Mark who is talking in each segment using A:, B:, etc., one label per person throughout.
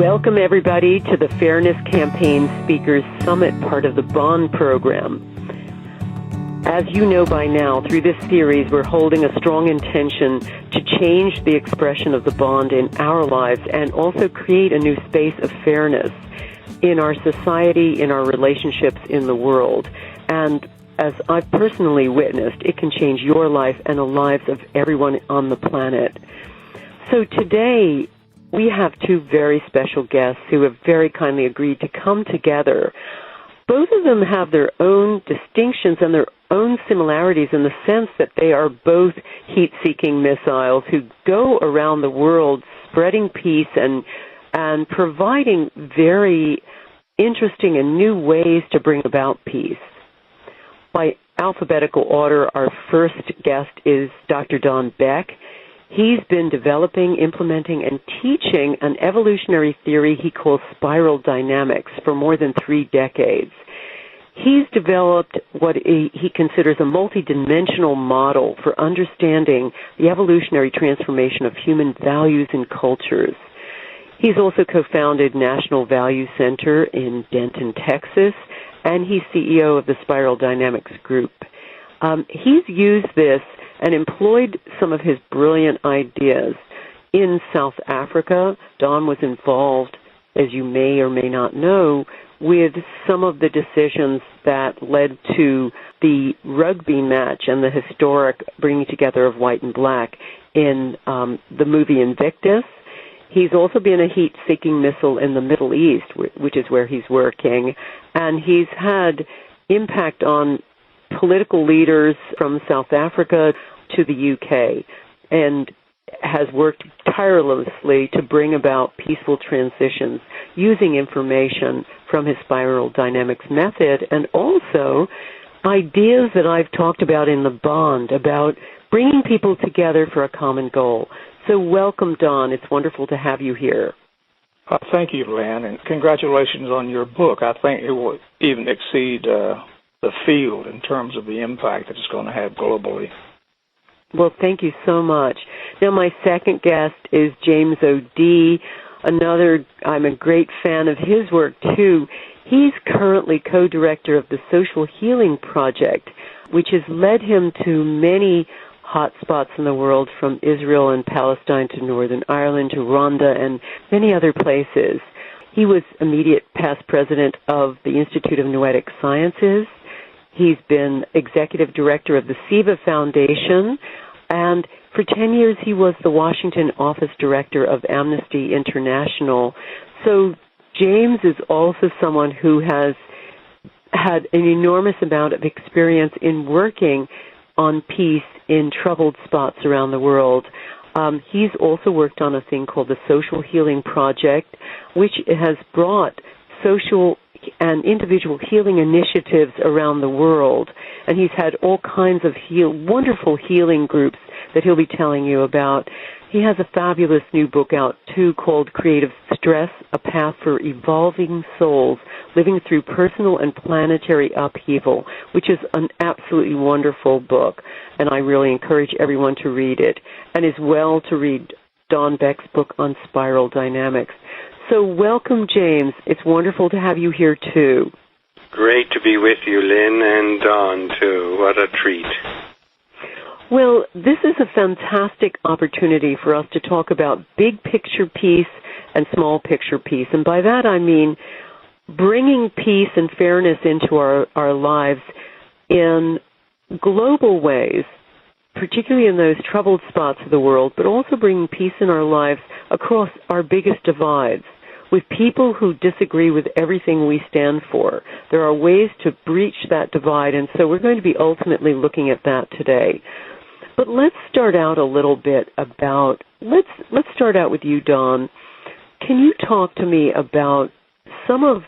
A: Welcome, everybody, to the Fairness Campaign Speakers Summit, part of the Bond program. As you know by now, through this series, we're holding a strong intention to change the expression of the bond in our lives and also create a new space of fairness in our society, in our relationships, in the world. And as I've personally witnessed, it can change your life and the lives of everyone on the planet. So today, we have two very special guests who have very kindly agreed to come together. Both of them have their own distinctions and their own similarities in the sense that they are both heat-seeking missiles who go around the world spreading peace and providing very interesting and new ways to bring about peace. By alphabetical order, our first guest is Dr. Don Beck. He's been developing, implementing, and teaching an evolutionary theory he calls spiral dynamics for more than 3 decades. He's developed what he considers a multidimensional model for understanding the evolutionary transformation of human values and cultures. He's also co-founded National Value Center in Denton, Texas, and he's CEO of the Spiral Dynamics Group. He's used this and employed some of his brilliant ideas in South Africa. Don was involved, as you may or may not know, with some of the decisions that led to the rugby match and the historic bringing together of white and black in the movie Invictus. He's also been a heat-seeking missile in the Middle East, which is where he's working, and he's had impact on political leaders from South Africa to the UK, and has worked tirelessly to bring about peaceful transitions using information from his spiral dynamics method, and also ideas that I've talked about in the Bond about bringing people together for a common goal. So welcome, Don. It's wonderful to have you here.
B: Thank you, Lynne, and congratulations on your book. I think it will even exceed the field in terms of the impact that it's going to have globally.
A: Well, thank you so much. Now, my second guest is James O'D. I'm a great fan of his work, too. He's currently co-director of the Social Healing Project, which has led him to many hot spots in the world, from Israel and Palestine to Northern Ireland to Rwanda and many other places. He was immediate past president of the Institute of Noetic Sciences. He's been executive director of the SIVA Foundation, and for 10 years he was the Washington office director of Amnesty International. So James is also someone who has had an enormous amount of experience in working on peace in troubled spots around the world. He's also worked on a thing called the Social Healing Project, which has brought social and individual healing initiatives around the world. And he's had all kinds of wonderful healing groups that he'll be telling you about. He has a fabulous new book out, too, called Creative Stress, A Path for Evolving Souls, Living Through Personal and Planetary Upheaval, which is an absolutely wonderful book, and I really encourage everyone to read it, and as well to read Don Beck's book on spiral dynamics. So welcome, James. It's wonderful to have you here, too.
C: Great to be with you, Lynne, and Don, too. What a treat.
A: Well, this is a fantastic opportunity for us to talk about big picture peace and small picture peace. And by that I mean bringing peace and fairness into our lives in global ways, particularly in those troubled spots of the world, but also bringing peace in our lives across our biggest divides, with people who disagree with everything we stand for. There are ways to breach that divide, and so we're going to be ultimately looking at that today. But let's start out a little bit about, let's start out with you, Don. Can you talk to me about some of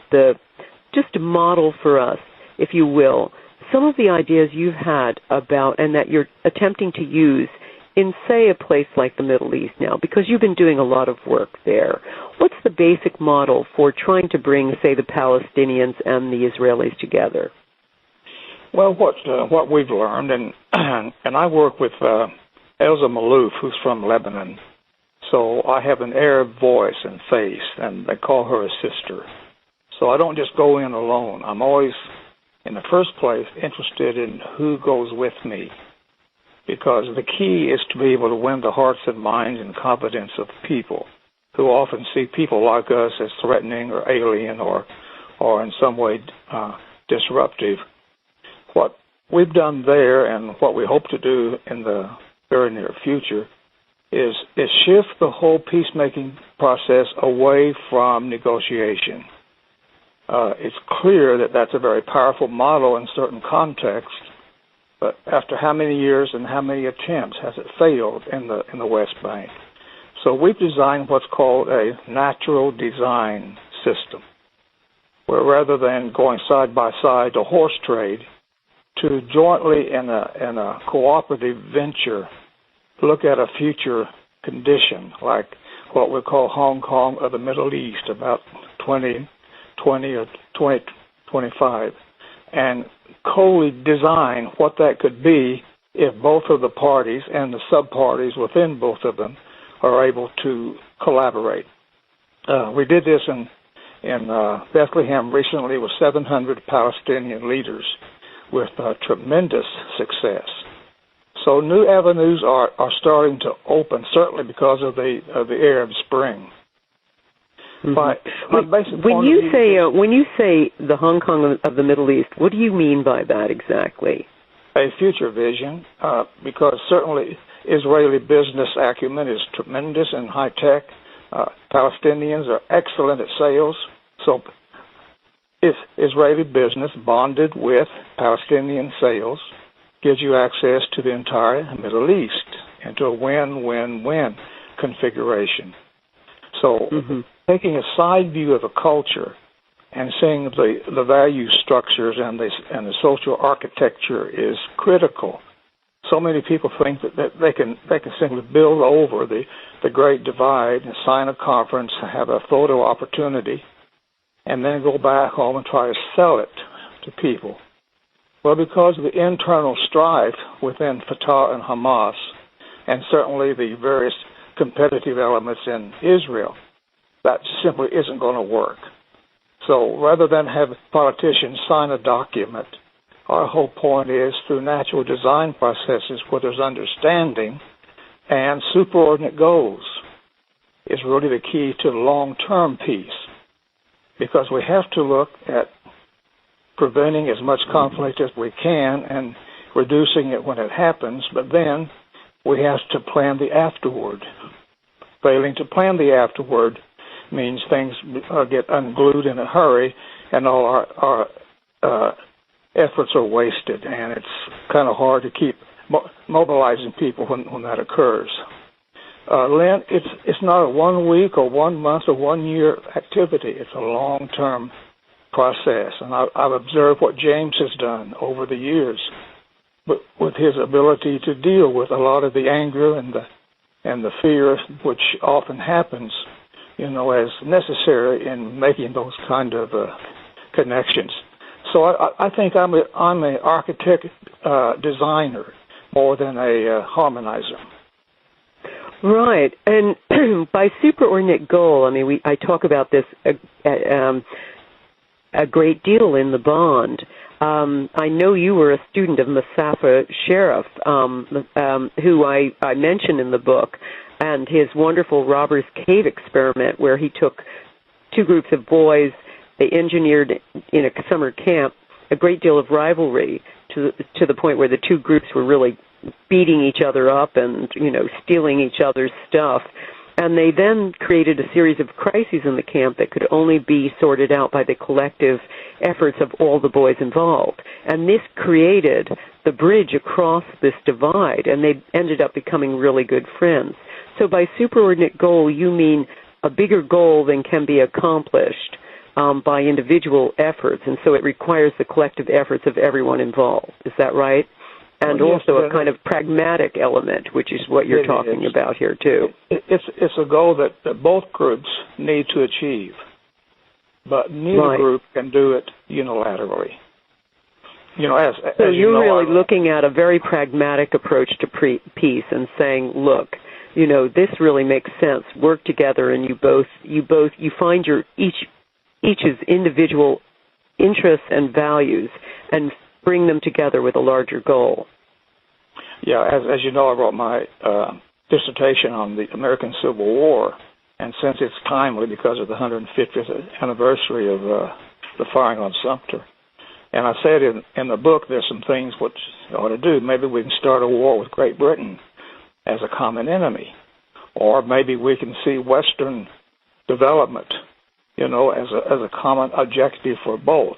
A: just model for us, if you will, some of the ideas you've had about and that you're attempting to use in, say, a place like the Middle East now, because you've been doing a lot of work there. What's the basic model for trying to bring, say, the Palestinians and the Israelis together?
B: Well, what we've learned, and I work with Elza Malouf, who's from Lebanon. So I have an Arab voice and face, and they call her a sister. So I don't just go in alone. I'm always, in the first place, interested in who goes with me, because the key is to be able to win the hearts and minds and confidence of people who often see people like us as threatening or alien or in some way disruptive. What we've done there and what we hope to do in the very near future is shift the whole peacemaking process away from negotiation. It's clear that that's a very powerful model in certain contexts, but after how many years and how many attempts has it failed in the West Bank? So we've designed what's called a natural design system, where rather than going side by side to horse trade, to jointly in a cooperative venture look at a future condition like what we call Hong Kong or the Middle East about 2020 or 2025, and co-design what that could be if both of the parties and the sub-parties within both of them are able to collaborate. We did this in Bethlehem recently with 700 Palestinian leaders with tremendous success. So new avenues are starting to open, certainly because of the Arab Spring.
A: Mm-hmm.
B: But
A: when you say the Hong Kong of the Middle East, what do you mean by that exactly?
B: A future vision, because certainly Israeli business acumen is tremendous and high tech. Palestinians are excellent at sales. So if Israeli business bonded with Palestinian sales gives you access to the entire Middle East into a win-win-win configuration. So taking a side view of a culture and seeing the value structures and the social architecture is critical. So many people think that they can simply build over the Great Divide and sign a conference, have a photo opportunity, and then go back home and try to sell it to people. Well, because of the internal strife within Fatah and Hamas, and certainly the various competitive elements in Israel, that simply isn't going to work. So rather than have politicians sign a document, our whole point is through natural design processes where there's understanding and superordinate goals is really the key to long-term peace, because we have to look at preventing as much conflict as we can and reducing it when it happens, but then we have to plan the afterward. Failing to plan the afterward means things get unglued in a hurry and all our efforts are wasted, and it's kind of hard to keep mobilizing people when that occurs. Lynn, it's not a 1 week or 1 month or 1 year activity. It's a long-term process, and I've observed what James has done over the years, but with his ability to deal with a lot of the anger and the fear which often happens, as necessary in making those kind of connections. So I think I'm an architect designer more than a harmonizer.
A: Right, and by superordinate goal, I talk about this a great deal in the bond. I know you were a student of Mustafa Sharif, who I mention in the book, and his wonderful Robbers Cave experiment where he took two groups of boys. They engineered in a summer camp a great deal of rivalry to the point where the two groups were really beating each other up and, stealing each other's stuff. And they then created a series of crises in the camp that could only be sorted out by the collective efforts of all the boys involved. And this created the bridge across this divide, and they ended up becoming really good friends. So by superordinate goal, you mean a bigger goal than can be accomplished by individual efforts, and so it requires the collective efforts of everyone involved. Is that right? And also a kind of pragmatic element, which is what you're talking about here, too.
B: It's a goal that both groups need to achieve, but neither group can do it unilaterally.
A: So you're really looking at a very pragmatic approach to peace and saying, look, this really makes sense. Work together, and you find your each's individual interests and values and bring them together with a larger goal.
B: Yeah, as you know, I wrote my dissertation on the American Civil War, and since it's timely because of the 150th anniversary of the firing on Sumter, and I said in the book there's some things which you ought to do. Maybe we can start a war with Great Britain as a common enemy, or maybe we can see Western development, as a common objective for both.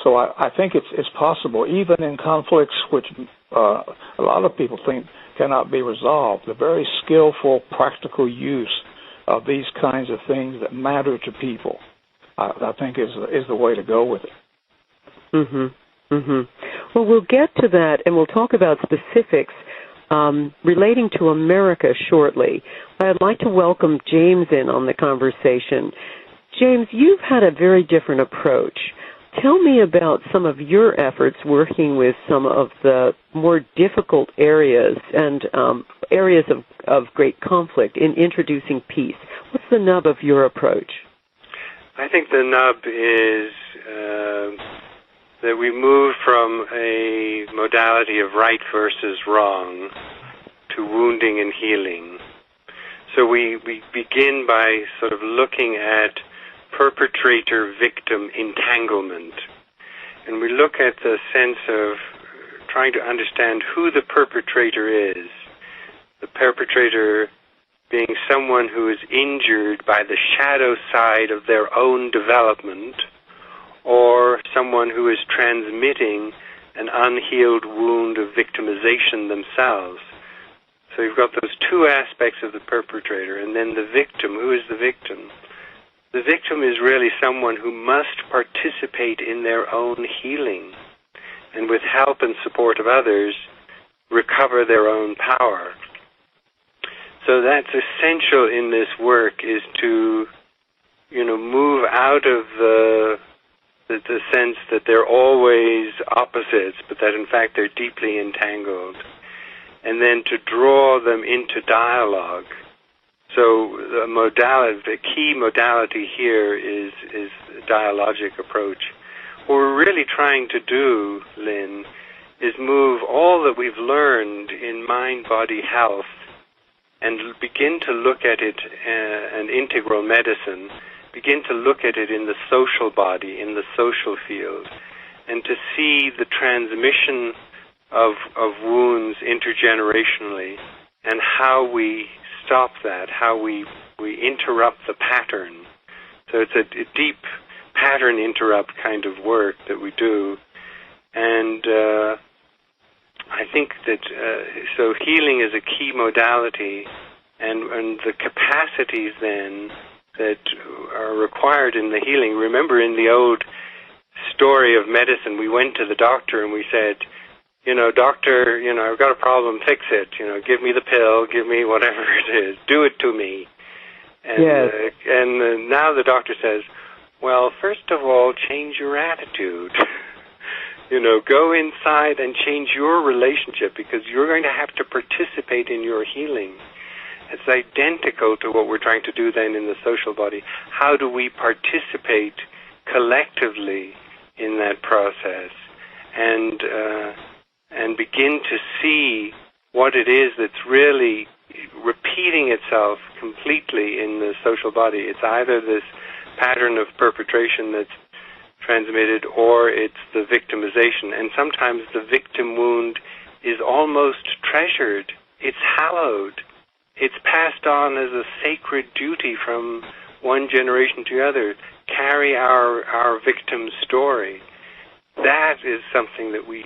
B: So I think it's possible, even in conflicts which a lot of people think cannot be resolved, the very skillful, practical use of these kinds of things that matter to people, I think is the way to go with it.
A: Mm-hmm. Mm-hmm. Well, we'll get to that, and we'll talk about specifics relating to America shortly. I'd like to welcome James in on the conversation. James, you've had a very different approach. Tell me about some of your efforts working with some of the more difficult areas and areas of great conflict in introducing peace. What's the nub of your approach?
C: I think the nub is that we move from a modality of right versus wrong to wounding and healing. So we begin by sort of looking at perpetrator-victim entanglement. And we look at the sense of trying to understand who the perpetrator is. The perpetrator being someone who is injured by the shadow side of their own development, or someone who is transmitting an unhealed wound of victimization themselves. So you've got those two aspects of the perpetrator, and then the victim. Who is the victim? The victim is really someone who must participate in their own healing, and with help and support of others, recover their own power. So that's essential in this work, is to, move out of the sense that they're always opposites, but that in fact they're deeply entangled, and then to draw them into dialogue. So the key modality here is a dialogic approach. What we're really trying to do, Lynne, is move all that we've learned in mind-body health and begin to look at it, and integral medicine, begin to look at it in the social body, in the social field, and to see the transmission of wounds intergenerationally, and how we stop that, how we interrupt the pattern. So it's a deep pattern interrupt kind of work that we do. And I think that, so healing is a key modality, and the capacities then that are required in the healing. Remember, in the old story of medicine, we went to the doctor and we said, doctor, I've got a problem, fix it. Give me the pill, give me whatever it is, do it to me. And,
A: yes.
C: Now the doctor says, well, first of all, change your attitude. Go inside and change your relationship, because you're going to have to participate in your healing. It's identical to what we're trying to do then in the social body. How do we participate collectively in that process and begin to see what it is that's really repeating itself completely in the social body? It's either this pattern of perpetration that's transmitted, or it's the victimization. And sometimes the victim wound is almost treasured. It's hallowed. It's passed on as a sacred duty from one generation to the other. Carry our victim's story. That is something that we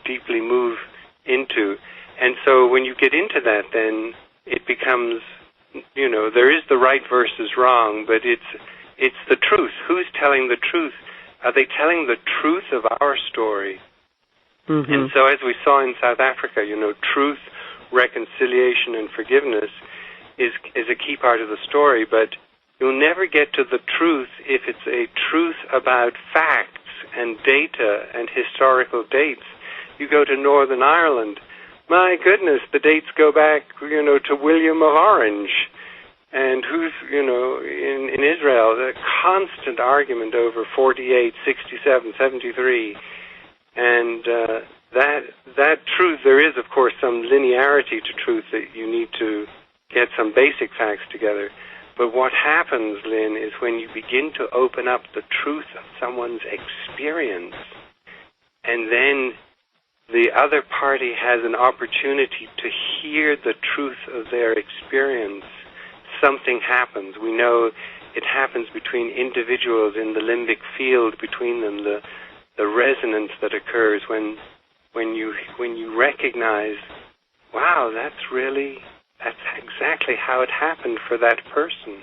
C: deeply move into. And so when you get into that, then it becomes, there is the right versus wrong, but it's the truth. Who's telling the truth? Are they telling the truth of our story? Mm-hmm. And so as we saw in South Africa, truth, reconciliation, and forgiveness is a key part of the story, but you'll never get to the truth if it's a truth about facts and data and historical dates. You go to Northern Ireland, my goodness, the dates go back, to William of Orange. And who's, in Israel, the constant argument over 48, 67, 73. And that truth, there is, of course, some linearity to truth that you need to get some basic facts together. But what happens, Lynne, is when you begin to open up the truth of someone's experience, and then the other party has an opportunity to hear the truth of their experience, something happens. We know it happens between individuals in the limbic field between them, the resonance that occurs when you recognize, wow, that's exactly how it happened for that person.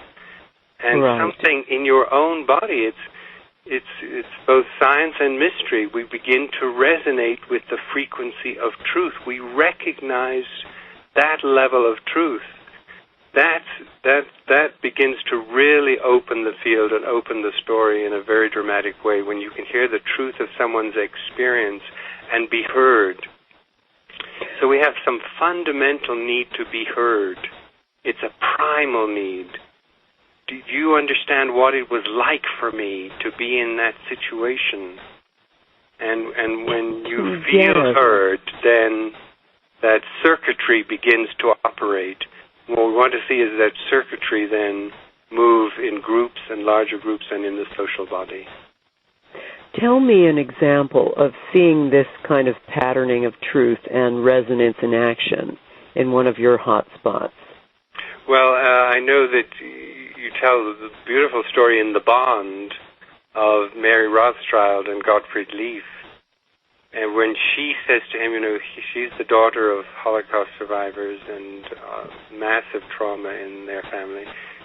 C: And
A: right.
C: Something in your own body, it's both science and mystery. We begin to resonate with the frequency of truth. We recognize that level of truth. That begins to really open the field and open the story in a very dramatic way when you can hear the truth of someone's experience and be heard. So we have some fundamental need to be heard. It's a primal need. Do you understand what it was like for me to be in that situation? And when you feel heard, then that circuitry begins to operate. What we want to see is that circuitry then move in groups and larger groups and in the social body.
A: Tell me an example of seeing this kind of patterning of truth and resonance in action in one of your hot spots.
C: Well, I know that you tell the beautiful story in The Bond of Mary Rothschild and Gottfried Leaf. And when she says to him, she's the daughter of Holocaust survivors and massive trauma in their family.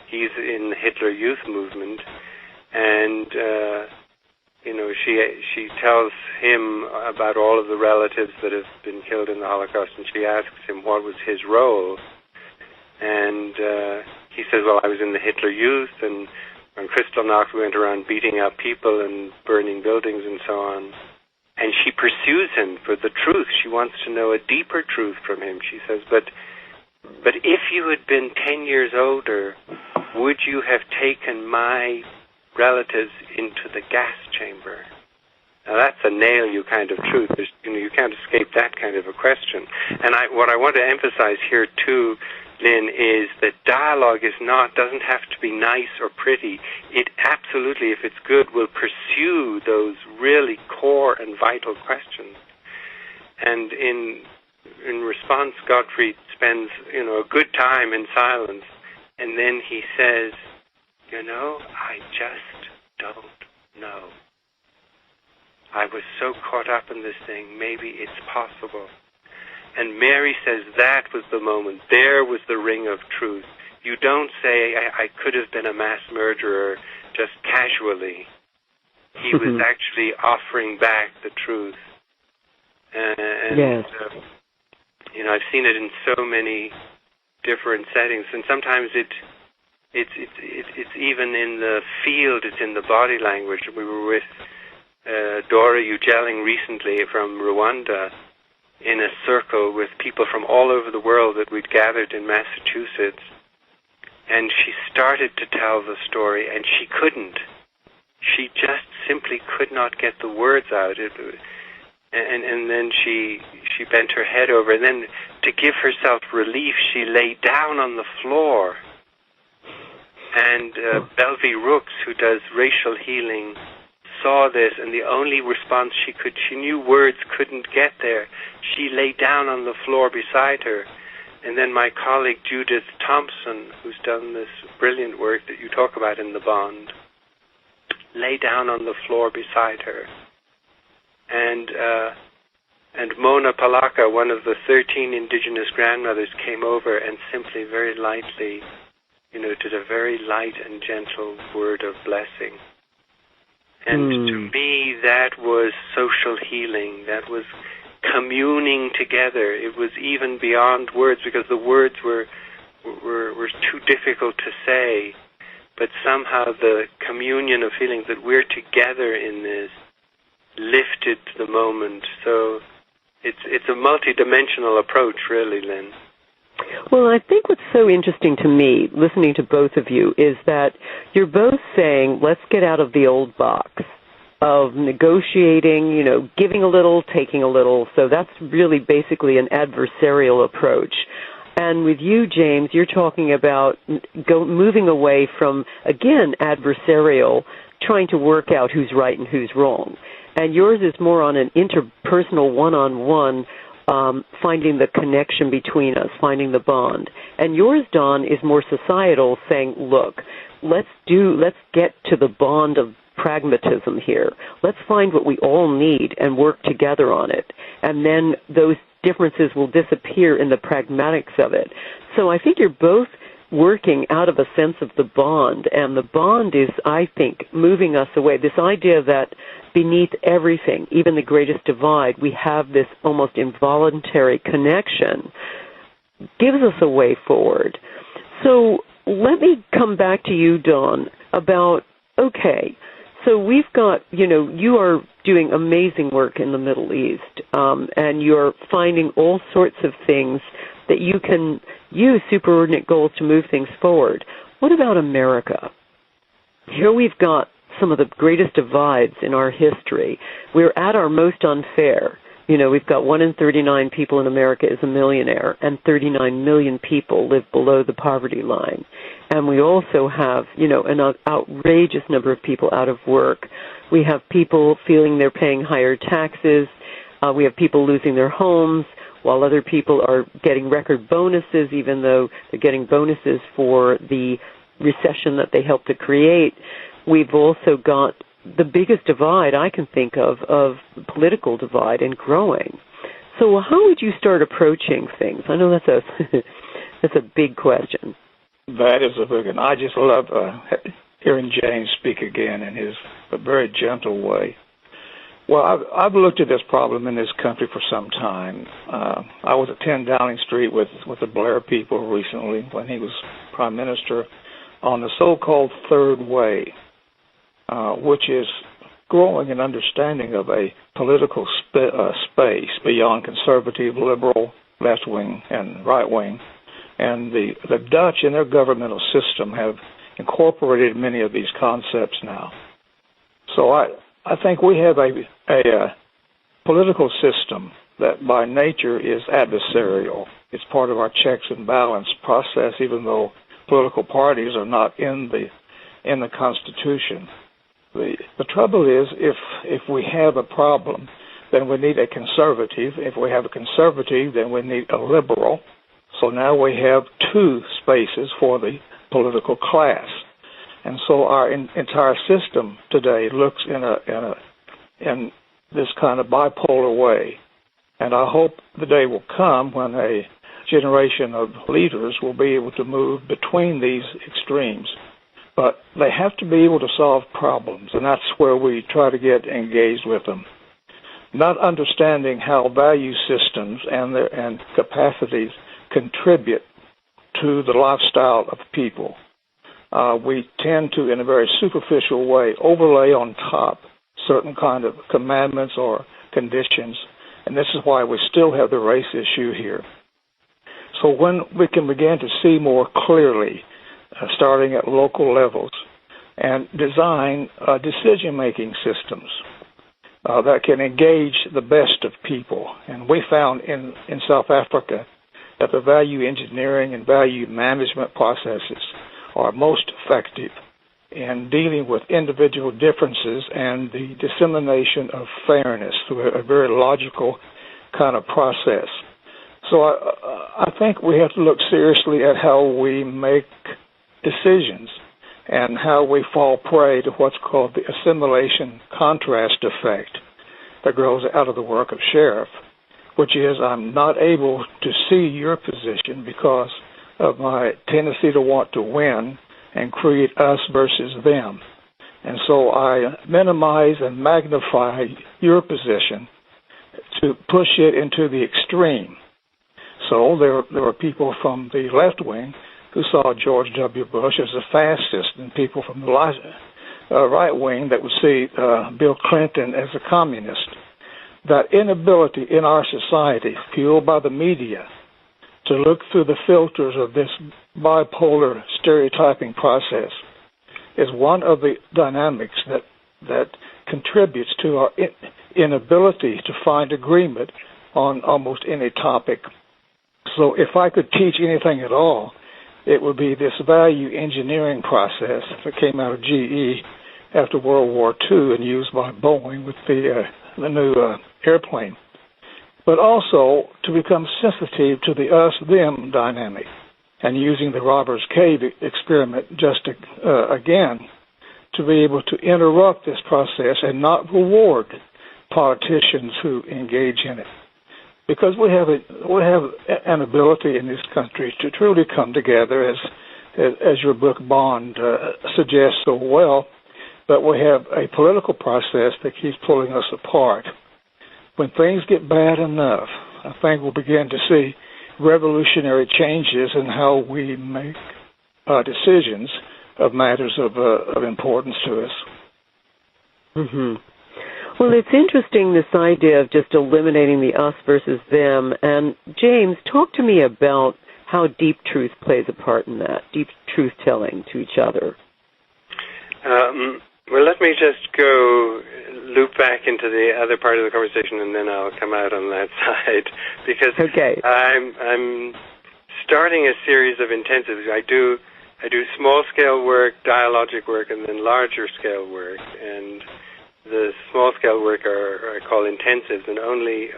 C: He's in the Hitler Youth Movement. And, she tells him about all of the relatives that have been killed in the Holocaust, and she asks him what was his role. And he says, well, I was in the Hitler Youth, and on Kristallnacht we went around beating up people and burning buildings and so on. And she pursues him for the truth. She wants to know a deeper truth from him. She says, but if you had been 10 years older, would you have taken my relatives into the gas chamber? Now that's a nail-you kind of truth. You can't escape that kind of a question. And what I want to emphasize here too, Lynne, is that dialogue doesn't have to be nice or pretty. It absolutely, if it's good, will pursue those really core and vital questions. And in response, Gottfried spends, a good time in silence, and then he says, I just don't know. I was so caught up in this thing, maybe it's possible. And Mary says that was the moment. There was the ring of truth. You don't say, I could have been a mass murderer just casually. He was actually offering back the truth. And
A: yes.
C: I've seen it in so many different settings. And sometimes it's even in the field, it's in the body language. We were with Dora Ugelling recently from Rwanda, in a circle with people from all over the world that we'd gathered in Massachusetts. And she started to tell the story, and she couldn't. She just simply could not get the words out. And then she bent her head over, and then to give herself relief, she lay down on the floor. And Belvie Rooks, who does racial healing, saw this, and the only response she knew words couldn't get there. She lay down on the floor beside her. And then my colleague Judith Thompson, who's done this brilliant work that you talk about in The Bond, lay down on the floor beside her. And Mona Palaka, one of the 13 indigenous grandmothers, came over and simply very lightly, did a very light and gentle word of blessing. And to me, that was social healing. That was communing together. It was even beyond words, because the words were too difficult to say. But somehow the communion of feelings that we're together in this lifted the moment. So it's a multidimensional approach, really, Lynne.
A: Well, I think what's so interesting to me, listening to both of you, is that you're both saying, let's get out of the old box of negotiating, giving a little, taking a little. So that's really basically an adversarial approach. And with you, James, you're talking about moving away from, again, adversarial, trying to work out who's right and who's wrong. And yours is more on an interpersonal, one-on-one, finding the connection between us, finding the bond. And yours, Don, is more societal, saying, look, let's get to the bond of pragmatism here. Let's find what we all need and work together on it. And then those differences will disappear in the pragmatics of it. So I think you're both working out of a sense of the bond, and the bond is, I think, moving us away. This idea that beneath everything, even the greatest divide, we have this almost involuntary connection, gives us a way forward. So let me come back to you, Dawn, about, okay, so we've got, you are doing amazing work in the Middle East, and you're finding all sorts of things that you can use superordinate goals to move things forward. What about America? Here we've got some of the greatest divides in our history. We're at our most unfair. We've got 1 in 39 people in America is a millionaire, and 39 million people live below the poverty line. And we also have, an outrageous number of people out of work. We have people feeling they're paying higher taxes. We have people losing their homes, while other people are getting record bonuses, even though they're getting bonuses for the recession that they helped to create. We've also got the biggest divide I can think of political divide and growing. So how would you start approaching things? I know that's a big question.
B: That is a big one. I just love hearing James speak again in his very gentle way. Well, I've looked at this problem in this country for some time. I was at 10 Downing Street with the Blair people recently when he was Prime Minister on the so-called third way, which is growing an understanding of a political space beyond conservative, liberal, left-wing, and right-wing. And the Dutch in their governmental system have incorporated many of these concepts now. So I think we have a political system that by nature is adversarial. It's part of our checks and balance process, even though political parties are not in the Constitution. The trouble is, if we have a problem, then we need a conservative. If we have a conservative, then we need a liberal. So now we have two spaces for the political class. And so our entire system today looks in this kind of bipolar way. And I hope the day will come when a generation of leaders will be able to move between these extremes. But they have to be able to solve problems, and that's where we try to get engaged with them. Not understanding how value systems and capacities contribute to the lifestyle of people. We tend to, in a very superficial way, overlay on top certain kind of commandments or conditions, and this is why we still have the race issue here. So when we can begin to see more clearly, starting at local levels, and design decision-making systems that can engage the best of people. And we found in South Africa that the value engineering and value management processes are most effective in dealing with individual differences and the dissemination of fairness through a very logical kind of process. So I think we have to look seriously at how we make decisions and how we fall prey to what's called the assimilation contrast effect that grows out of the work of sheriff, which is I'm not able to see your position because of my tendency to want to win and create us versus them. And so I minimize and magnify your position to push it into the extreme. So there were people from the left wing who saw George W. Bush as a fascist, and people from the right wing that would see Bill Clinton as a communist. that inability in our society, fueled by the media, to look through the filters of this bipolar stereotyping process is one of the dynamics that contributes to our inability to find agreement on almost any topic. So if I could teach anything at all, it would be this value engineering process that came out of GE after World War II and used by Boeing with the new airplane. But also to become sensitive to the us-them dynamic, and using the Robbers Cave experiment just again to be able to interrupt this process and not reward politicians who engage in it. Because we have an ability in this country to truly come together, as your book Bond suggests so well, but we have a political process that keeps pulling us apart. When things get bad enough, I think we'll begin to see revolutionary changes in how we make decisions of matters of importance to us.
A: Mm-hmm. Well, it's interesting, this idea of just eliminating the us versus them. And James, talk to me about how deep truth plays a part in that, deep truth-telling to each other.
C: Well, let me just loop back into the other part of the conversation, and then I'll come out on that side, because I'm starting a series of intensives. I do small-scale work, dialogic work, and then larger-scale work, and the small-scale work I call intensives, and only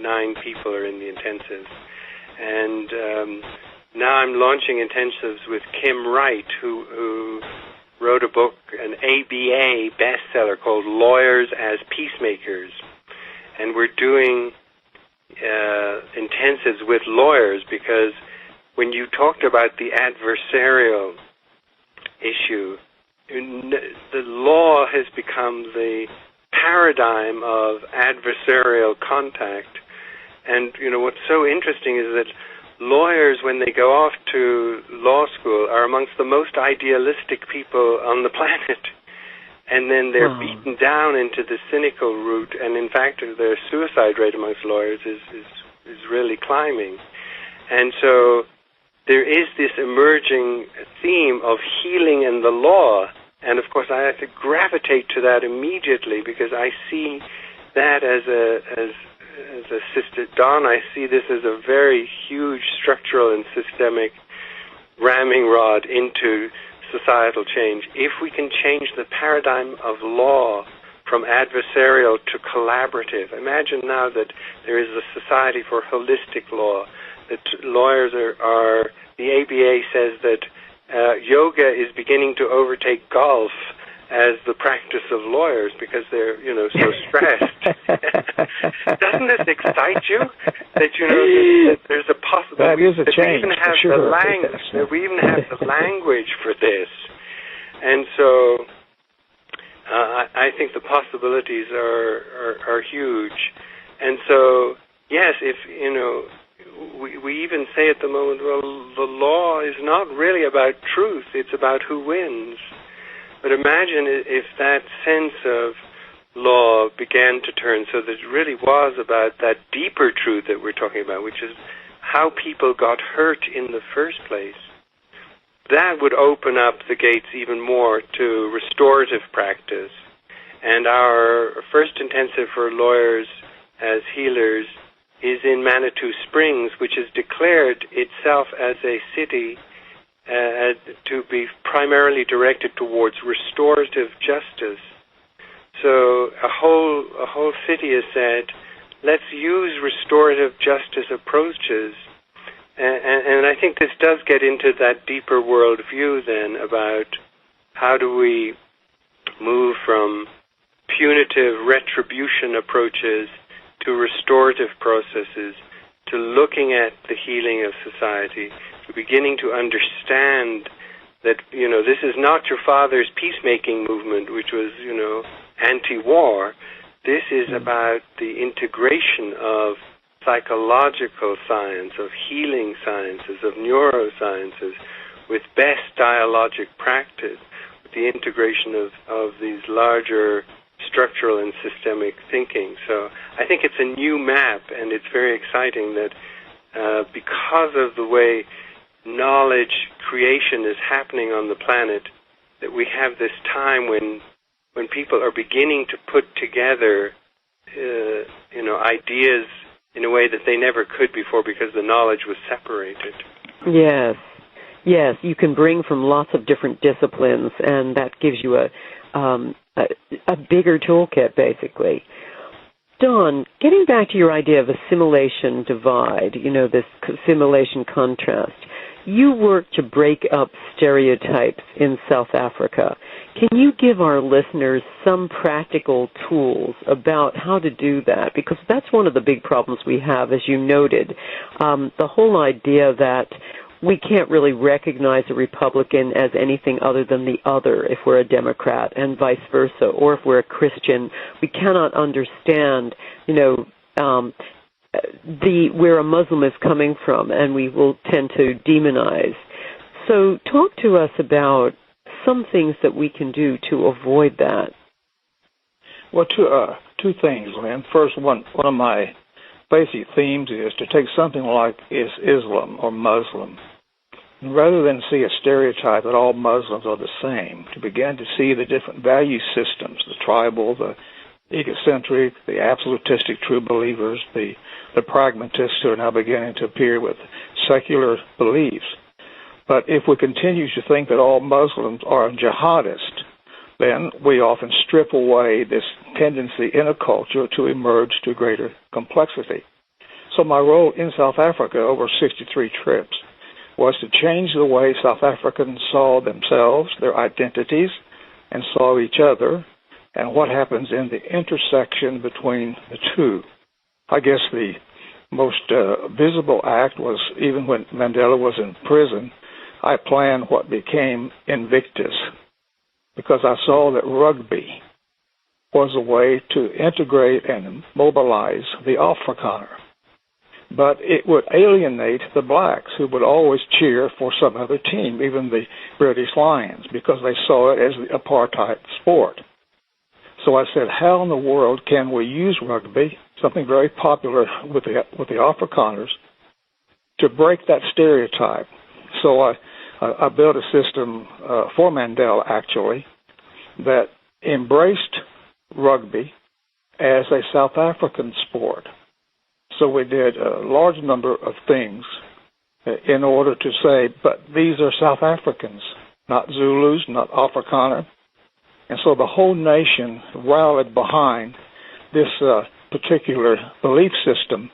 C: 9 people are in the intensives. And now I'm launching intensives with Kim Wright, who wrote a book, an ABA bestseller called Lawyers as Peacemakers. And we're doing intensives with lawyers because when you talked about the adversarial issue, the law has become the paradigm of adversarial contact. And, what's so interesting is that lawyers, when they go off to law school, are amongst the most idealistic people on the planet. And then they're beaten down into the cynical route. And, in fact, the suicide rate amongst lawyers is really climbing. And so there is this emerging theme of healing in the law. And, of course, I have to gravitate to that immediately because I see that as a sister Dawn, I see this as a very huge structural and systemic ramming rod into societal change. If we can change the paradigm of law from adversarial to collaborative, imagine now that there is a society for holistic law, that lawyers are the ABA says that yoga is beginning to overtake golf as the practice of lawyers because they're, so stressed. Doesn't this excite you? That, that there's a possibility.
B: That is a change.
C: We even have the language for this. And so I think the possibilities are huge. And so, yes, if, we even say at the moment, well, the law is not really about truth. It's about who wins. But imagine if that sense of law began to turn so that it really was about that deeper truth that we're talking about, which is how people got hurt in the first place. That would open up the gates even more to restorative practice. And our first intensive for lawyers as healers is in Manitou Springs, which has declared itself as a city to be primarily directed towards restorative justice. So a whole city has said, let's use restorative justice approaches. And I think this does get into that deeper world view then about how do we move from punitive retribution approaches to restorative processes, to looking at the healing of society, to beginning to understand that, this is not your father's peacemaking movement, which was, anti-war. This is about the integration of psychological science, of healing sciences, of neurosciences, with best dialogic practice, with the integration of these larger structural and systemic thinking. So I think it's a new map, and it's very exciting that because of the way knowledge creation is happening on the planet, that we have this time when people are beginning to put together ideas in a way that they never could before because the knowledge was separated.
A: Yes. Yes, you can bring from lots of different disciplines, and that gives you a bigger toolkit, basically. Don, getting back to your idea of assimilation divide, this assimilation contrast, you work to break up stereotypes in South Africa. Can you give our listeners some practical tools about how to do that? Because that's one of the big problems we have, as you noted. The whole idea that we can't really recognize a Republican as anything other than the other if we're a Democrat, and vice versa, or if we're a Christian. We cannot understand, where a Muslim is coming from, and we will tend to demonize. So talk to us about some things that we can do to avoid that.
B: Well, two things, Lynn. First, one of my basic themes is to take something like Islam or Muslim, and rather than see a stereotype that all Muslims are the same, to begin to see the different value systems, the tribal, the egocentric, the absolutistic true believers, the pragmatists who are now beginning to appear with secular beliefs. But if we continue to think that all Muslims are jihadists, then we often strip away this tendency in a culture to emerge to greater complexity. So my role in South Africa over 63 trips was to change the way South Africans saw themselves, their identities, and saw each other, and what happens in the intersection between the two. I guess the most visible act was even when Mandela was in prison, I planned what became Invictus, because I saw that rugby was a way to integrate and mobilize the Afrikaner. But it would alienate the blacks, who would always cheer for some other team, even the British Lions, because they saw it as the apartheid sport. So I said, how in the world can we use rugby, something very popular with the Afrikaners, to break that stereotype? So I built a system for Mandela, actually, that embraced rugby as a South African sport. So we did a large number of things in order to say, but these are South Africans, not Zulus, not Afrikaner. And so the whole nation rallied behind this particular belief system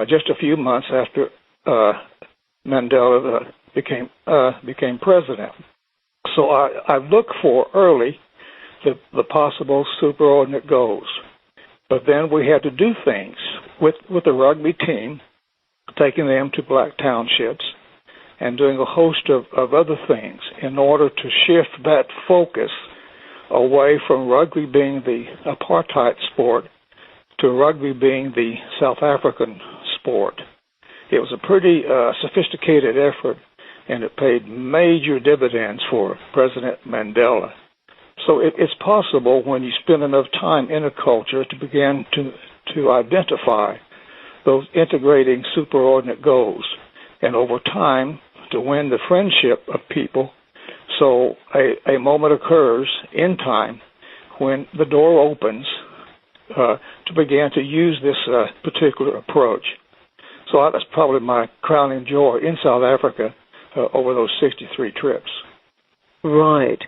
B: just a few months after Mandela became president. So I looked for early the possible superordinate goals. But then we had to do things with the rugby team, taking them to black townships and doing a host of other things in order to shift that focus away from rugby being the apartheid sport to rugby being the South African sport. It was a pretty sophisticated effort, and it paid major dividends for President Mandela. So it's possible, when you spend enough time in a culture, to begin to identify those integrating superordinate goals, and over time to win the friendship of people. So a moment occurs in time when the door opens to begin to use this particular approach. So that's probably my crowning joy in South Africa over those 63 trips.
A: Right.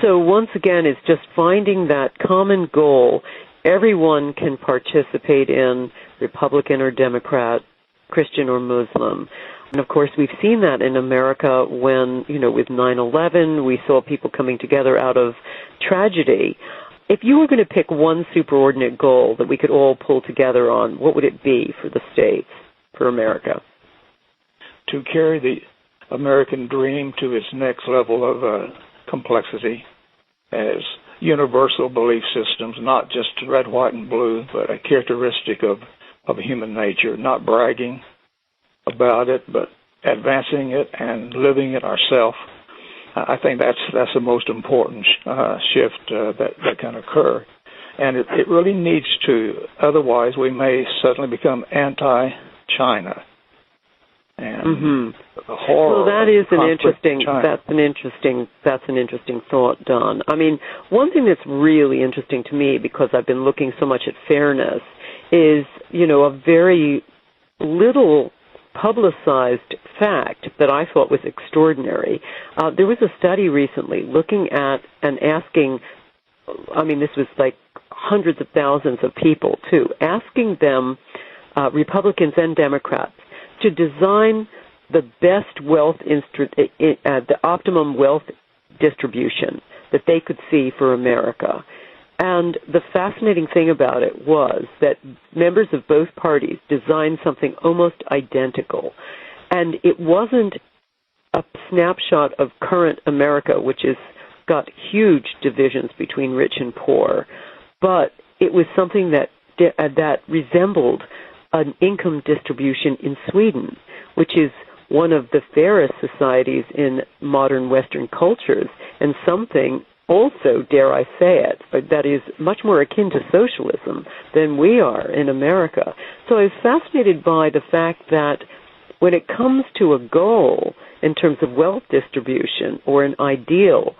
A: So once again, it's just finding that common goal everyone can participate in, Republican or Democrat, Christian or Muslim. And of course, we've seen that in America when, with 9/11, we saw people coming together out of tragedy. If you were going to pick one superordinate goal that we could all pull together on, what would it be for the states, for America?
B: To carry the American dream to its next level of complexity as universal belief systems, not just red, white, and blue, but a characteristic of human nature, not bragging about it, but advancing it and living it ourselves. I think that's the most important shift that can occur. And it really needs to. Otherwise, we may suddenly become anti-China. And the horror.
A: Well, that is
B: an
A: interesting. That's an interesting thought, Don. I mean, one thing that's really interesting to me, because I've been looking so much at fairness, is a very little publicized fact that I thought was extraordinary. There was a study recently looking at and asking. I mean, this was like hundreds of thousands of people too, asking them, Republicans and Democrats, to design the best the optimum wealth distribution that they could see for America. And the fascinating thing about it was that members of both parties designed something almost identical. And it wasn't a snapshot of current America, which has got huge divisions between rich and poor, but it was something that resembled an income distribution in Sweden, which is one of the fairest societies in modern Western cultures, and something also, dare I say it, that is much more akin to socialism than we are in America. So I was fascinated by the fact that when it comes to a goal in terms of wealth distribution or an ideal,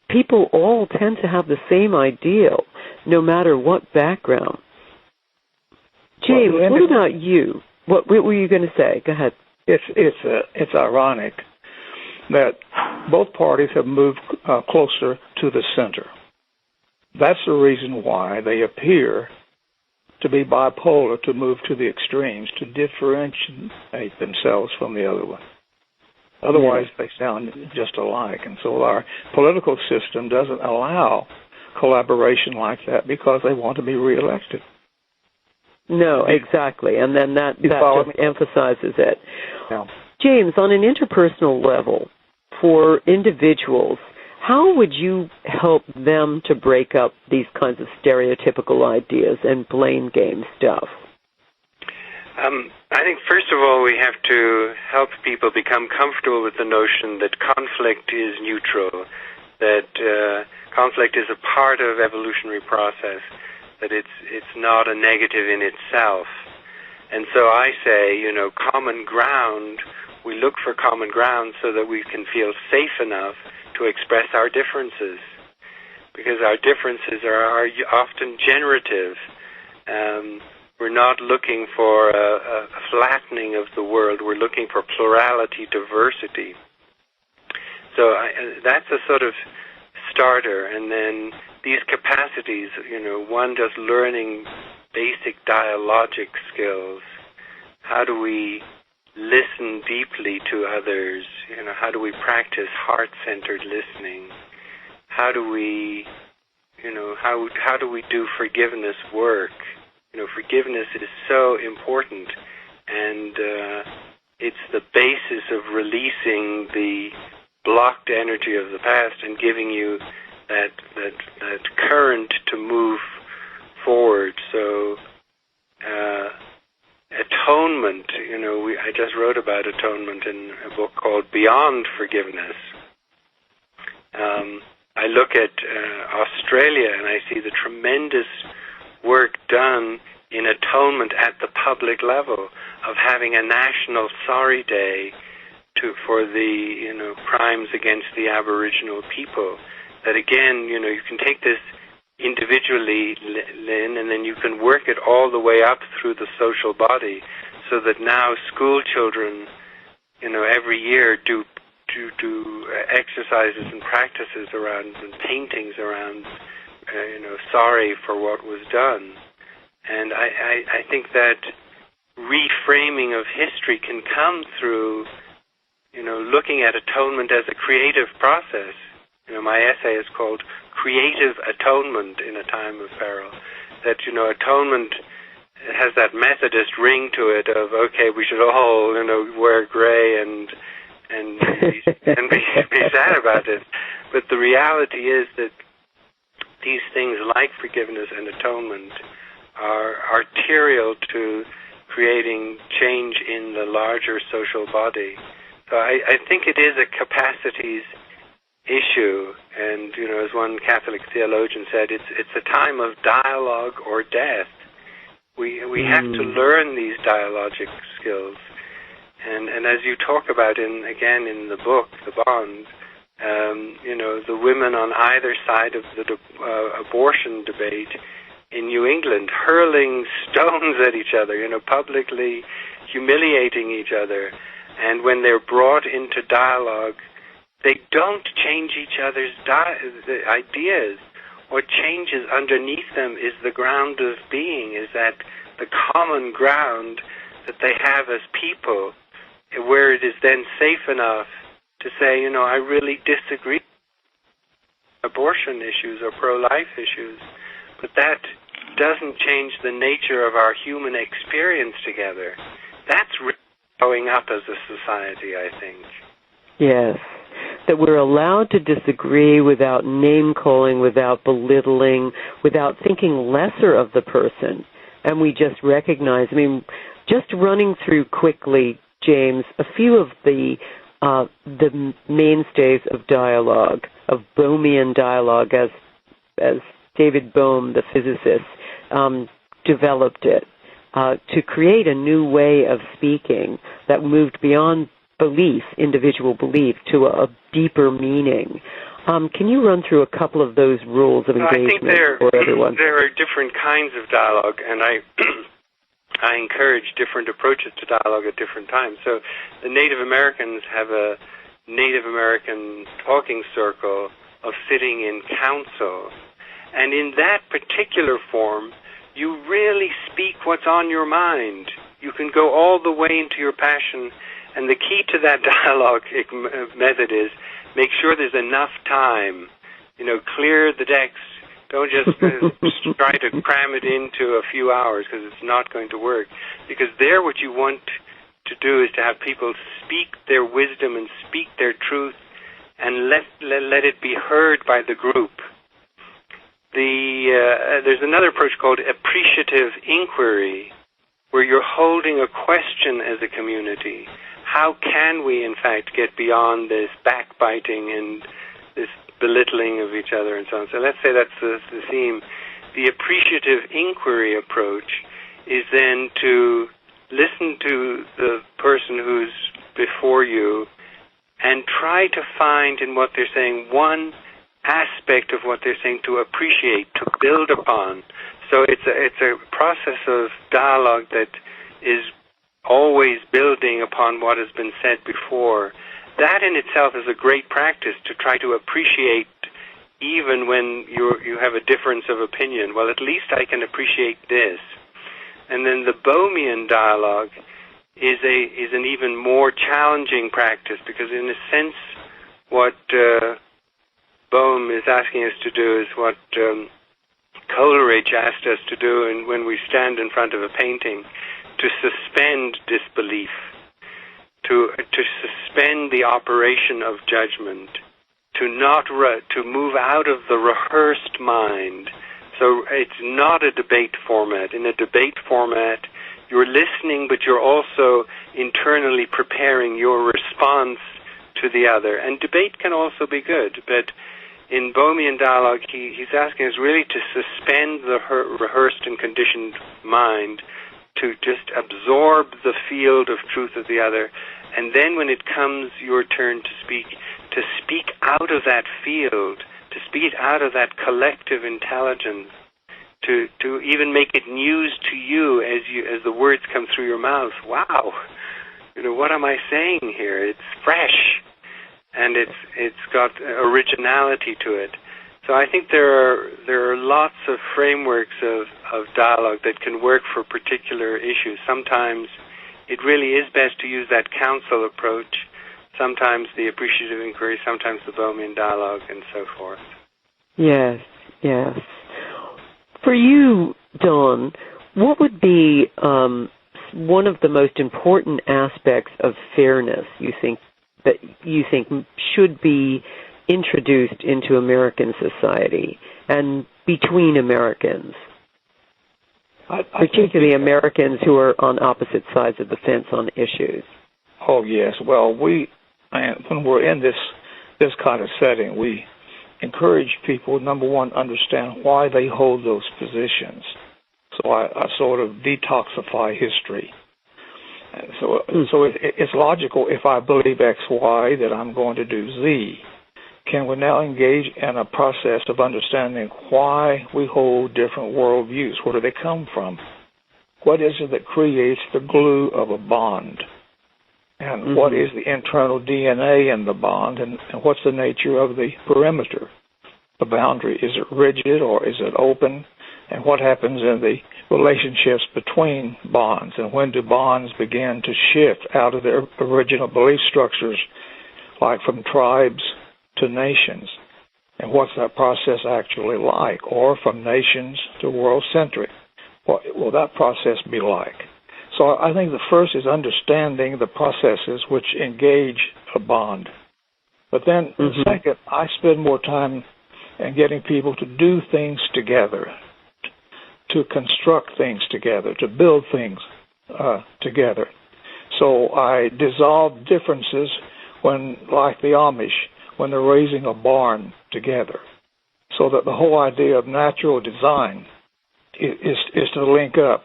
A: people all tend to have the same ideal, no matter what background. James, what about you? What were you going to say? Go ahead.
B: It's ironic that both parties have moved closer to the center. That's the reason why they appear to be bipolar, to move to the extremes, to differentiate themselves from the other one. Otherwise, they sound just alike. And so our political system doesn't allow collaboration like that because they want to be reelected.
A: No, exactly. And then that just emphasizes it.
B: Yeah.
A: James, on an interpersonal level, for individuals, how would you help them to break up these kinds of stereotypical ideas and blame game stuff?
C: I think, first of all, we have to help people become comfortable with the notion that conflict is neutral, that conflict is a part of evolutionary process, that it's not a negative in itself. And so I say, common ground, we look for common ground so that we can feel safe enough to express our differences, because our differences are often generative. We're not looking for a flattening of the world. We're looking for plurality, diversity. So that's a sort of starter. And then these capacities, one just learning basic dialogic skills. How do we listen deeply to others? How do we practice heart-centered listening? How do we, how do we do forgiveness work? Forgiveness is so important, and it's the basis of releasing the blocked energy of the past and giving you that current to move forward. So atonement, I just wrote about atonement in a book called Beyond Forgiveness. I look at Australia and I see the tremendous work done in atonement at the public level of having a national sorry day for the crimes against the Aboriginal people. That again, you can take this individually, Lynne, and then you can work it all the way up through the social body, so that now school children, every year do exercises and practices around and paintings around, sorry for what was done. And I think that reframing of history can come through, looking at atonement as a creative process. My essay is called Creative Atonement in a Time of Peril. That, atonement has that Methodist ring to it of, okay, we should all, wear gray and be sad about it. But the reality is that these things like forgiveness and atonement are arterial to creating change in the larger social body. So I think it is a capacities issue, and as one Catholic theologian said, it's a time of dialogue or death. We have to learn these dialogic skills. And as you talk about in the book, The Bond, the women on either side of the abortion debate in New England hurling stones at each other, publicly humiliating each other. And when they're brought into dialogue, they don't change each other's ideas. What changes underneath them is the ground of being, is that the common ground that they have as people, where it is then safe enough to say, I really disagree with abortion issues or pro-life issues, but that doesn't change the nature of our human experience together. That's really growing up as a society, I think.
A: Yes, that we're allowed to disagree without name-calling, without belittling, without thinking lesser of the person. And we just recognize, just running through quickly, James, a few of the mainstays of dialogue, of Bohmian dialogue, as David Bohm, the physicist, developed it, to create a new way of speaking that moved beyond belief, individual belief, to a deeper meaning. Can you run through a couple of those rules of engagement for everyone?
C: There are different kinds of dialogue, and I encourage different approaches to dialogue at different times. So the Native Americans have a Native American talking circle of sitting in council. And in that particular form, you really speak what's on your mind. You can go all the way into your passion. And the key to that dialogue method is make sure there's enough time. Clear the decks. Don't just try to cram it into a few hours, because it's not going to work. Because there what you want to do is to have people speak their wisdom and speak their truth and let it be heard by the group. There's another approach called appreciative inquiry, where you're holding a question as a community. How can we, in fact, get beyond this backbiting and this belittling of each other and so on? So let's say that's the theme. The appreciative inquiry approach is then to listen to the person who's before you and try to find in what they're saying one aspect of what they're saying to appreciate, to build upon. So it's a process of dialogue that is always building upon what has been said before. That in itself is a great practice, to try to appreciate even when you have a difference of opinion. Well, at least I can appreciate this. And then the Bohmian dialogue is an even more challenging practice, because in a sense what Bohm is asking us to do is what Coleridge asked us to do when we stand in front of a painting, to suspend disbelief, to suspend the operation of judgment, to move out of the rehearsed mind. So it's not a debate format. In a debate format, you're listening, but you're also internally preparing your response to the other. And debate can also be good, but in Bohmian dialogue, he's asking us really to suspend the rehearsed and conditioned mind, to just absorb the field of truth of the other, and then when it comes your turn to speak out of that field, to speak out of that collective intelligence, to even make it news to you as the words come through your mouth. Wow, what am I saying here? It's fresh, and it's got originality to it. So I think there are lots of frameworks of dialogue that can work for particular issues. Sometimes it really is best to use that counsel approach, sometimes the appreciative inquiry, sometimes the Bohmian dialogue, and so forth.
A: Yes, yes. For you, Don, what would be one of the most important aspects of fairness you think should be introduced into American society and between Americans, particularly Americans who are on opposite sides of the fence on issues?
B: Oh yes. Well, when we're in this kind of setting, we encourage people, number one, understand why they hold those positions. So I sort of detoxify history. And so it's logical if I believe X, Y, that I'm going to do Z. Can we now engage in a process of understanding why we hold different worldviews? Where do they come from? What is it that creates the glue of a bond? And what is the internal DNA in the bond? And what's the nature of the perimeter, the boundary? Is it rigid or is it open? And what happens in the relationships between bonds? And when do bonds begin to shift out of their original belief structures, like from tribes to nations? And what's that process actually like? Or from nations to world-centric? What will that process be like? So I think the first is understanding the processes which engage a bond. But then second, I spend more time in getting people to do things together, to construct things together, to build things together. So I dissolve differences when, like the Amish, when they're raising a barn together, so that the whole idea of natural design is to link up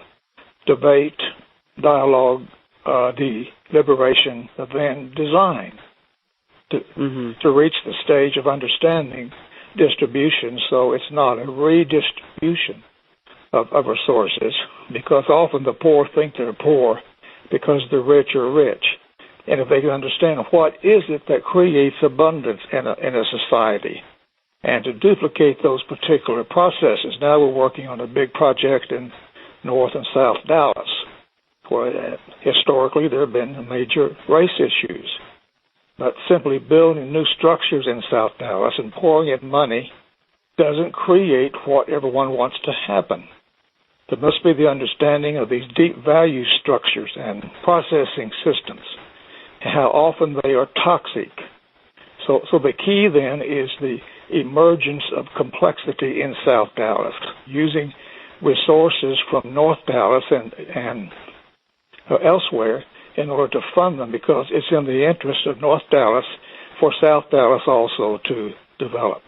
B: debate, dialogue, deliberation, then design, to reach the stage of understanding distribution, so it's not a redistribution of resources, because often the poor think they're poor because the rich are rich. And if they can understand what is it that creates abundance in a society, and to duplicate those particular processes. Now we're working on a big project in North and South Dallas, where historically there have been major race issues. But simply building new structures in South Dallas and pouring in money doesn't create what everyone wants to happen. There must be the understanding of these deep value structures and processing systems, and how often they are toxic. So the key then is the emergence of complexity in South Dallas, using resources from North Dallas and elsewhere in order to fund them, because it's in the interest of North Dallas for South Dallas also to develop.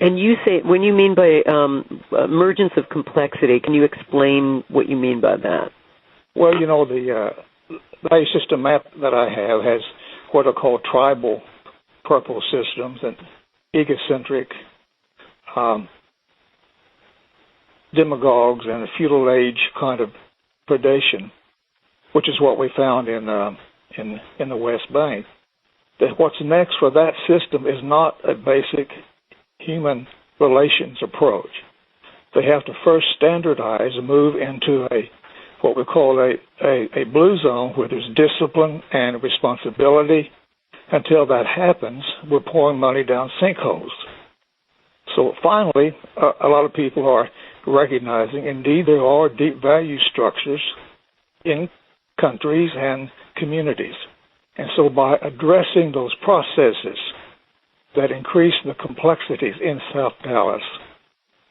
A: And you say, when you mean by emergence of complexity, can you explain what you mean by that?
B: Well, the value system map that I have has what are called tribal purple systems and egocentric demagogues and a feudal age kind of predation, which is what we found in the West Bank. That what's next for that system is not a basic human relations approach. They have to first standardize and move into what we call a blue zone, where there's discipline and responsibility. Until that happens, we're pouring money down sinkholes. So finally, a lot of people are recognizing, indeed, there are deep value structures in countries and communities. And so by addressing those processes that increase the complexities in South Dallas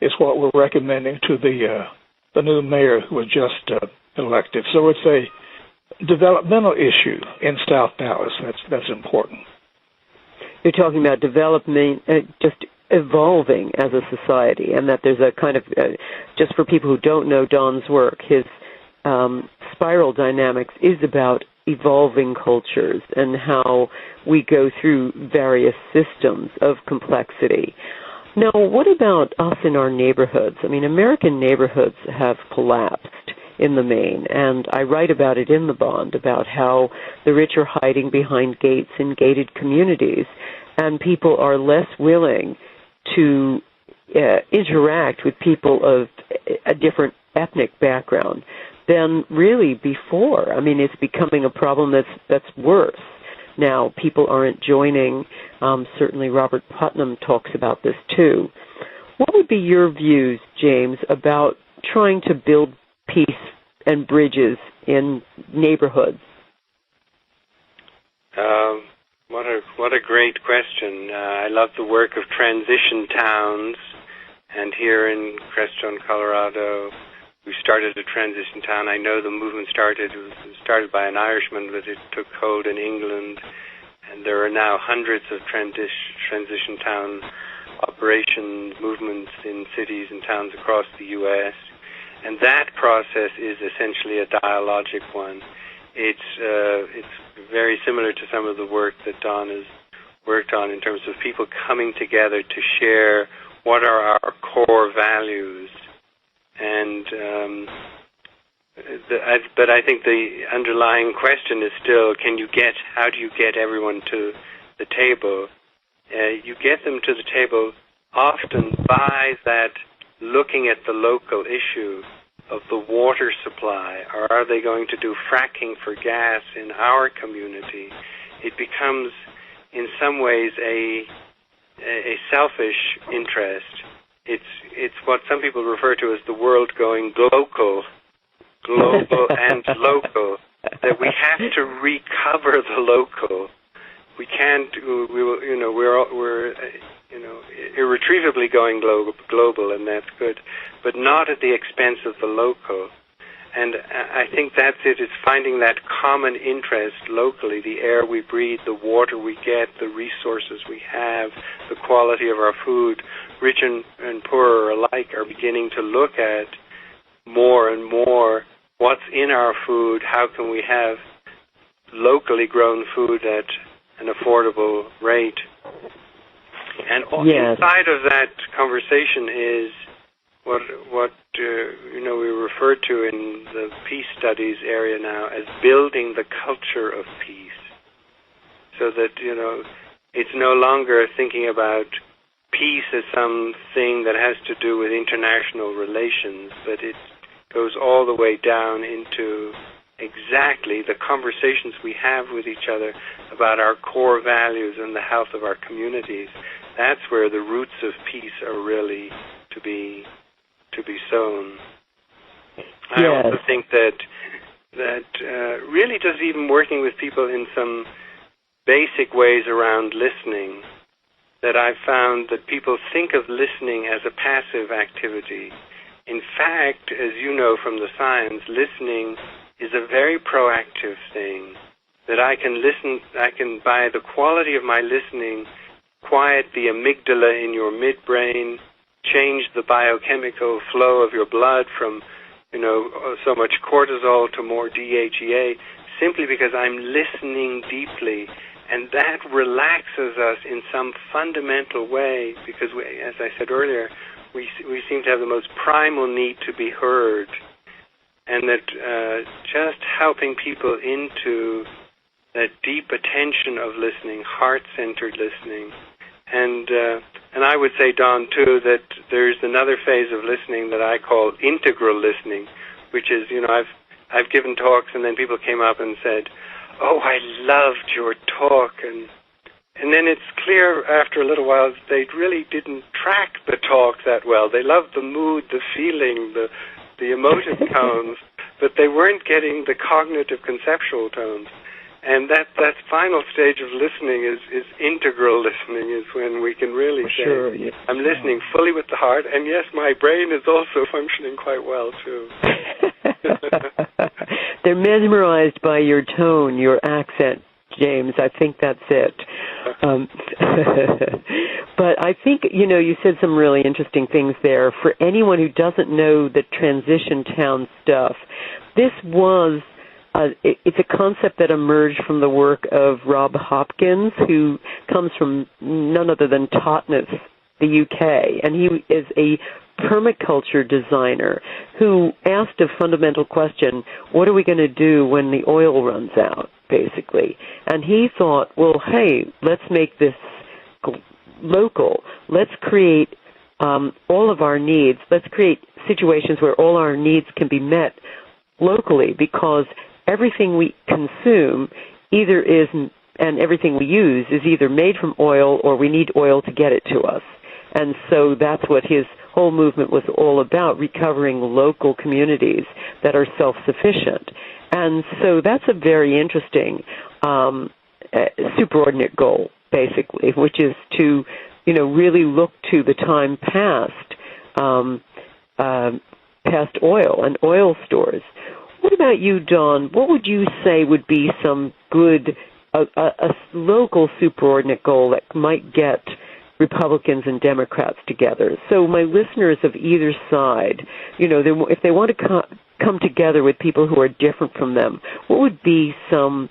B: is what we're recommending to the new mayor who was just elected. So it's a developmental issue in South Dallas that's important.
A: You're talking about development, just evolving as a society, and that there's a kind of, just for people who don't know Don's work, his spiral dynamics is about evolving cultures and how we go through various systems of complexity. Now, what about us in our neighborhoods? I mean, American neighborhoods have collapsed in the main, and I write about it in the bond, about how the rich are hiding behind gates in gated communities, and people are less willing to interact with people of a different ethnic background than really before. I mean, it's becoming a problem that's worse. Now, people aren't joining. Certainly Robert Putnam talks about this too. What would be your views, James, about trying to build peace and bridges in neighborhoods?
C: What a great question. I love the work of transition towns, and here in Crestone, Colorado, we started a transition town. I know the movement started by an Irishman, but it took hold in England, and there are now hundreds of transition town operations, movements in cities and towns across the U.S., and that process is essentially a dialogic one. It's very similar to some of the work that Don has worked on in terms of people coming together to share what are our core values. And but I think the underlying question is still, how do you get everyone to the table? You get them to the table often by that looking at the local issue of the water supply, or are they going to do fracking for gas in our community? It becomes, in some ways, a selfish interest. It's what some people refer to as the world going global and local. That we have to recover the local. We can't. We're irretrievably going global, and that's good, but not at the expense of the local. And I think that's it. It's finding that common interest locally, the air we breathe, the water we get, the resources we have, the quality of our food. Rich and poor alike are beginning to look at more and more what's in our food, how can we have locally grown food at an affordable rate. And inside of that conversation is what we refer to in the peace studies area now as building the culture of peace. So that, it's no longer thinking about peace as something that has to do with international relations, but it goes all the way down into exactly the conversations we have with each other about our core values and the health of our communities. That's where the roots of peace are really to be sown. Yes. I also think that really just even working with people in some basic ways around listening, that I've found that people think of listening as a passive activity. In fact, as you know from the science, listening is a very proactive thing, that I can listen, by the quality of my listening, quiet the amygdala in your midbrain, change the biochemical flow of your blood from, so much cortisol to more DHEA, simply because I'm listening deeply. And that relaxes us in some fundamental way, because, as I said earlier, we seem to have the most primal need to be heard. And that just helping people into that deep attention of listening, heart-centered listening. And I would say, Don, too, that there's another phase of listening that I call integral listening, which is, I've given talks and then people came up and said, "Oh, I loved your talk." And then it's clear after a little while they really didn't track the talk that well. They loved the mood, the feeling, the emotive tones, but they weren't getting the cognitive conceptual tones. And that final stage of listening is integral listening, is when we can really say, I'm listening fully with the heart, and yes, my brain is also functioning quite well, too.
A: They're mesmerized by your tone, your accent, James. I think that's it. But I think, you said some really interesting things there. For anyone who doesn't know the transition town stuff, this was... it's a concept that emerged from the work of Rob Hopkins, who comes from none other than Totnes, the UK, and he is a permaculture designer who asked a fundamental question: what are we going to do when the oil runs out, basically? And he thought, well, hey, let's make this local. Let's create all of our needs. Let's create situations where all our needs can be met locally, because everything we consume and everything we use is either made from oil or we need oil to get it to us. And so that's what his whole movement was all about, recovering local communities that are self-sufficient. And so that's a very interesting superordinate goal, basically, which is to, really look to the time past oil and oil stores. What about you, Don? What would you say would be some good a local superordinate goal that might get Republicans and Democrats together. So my listeners of either side, if they want to come together with people who are different from them, what would be some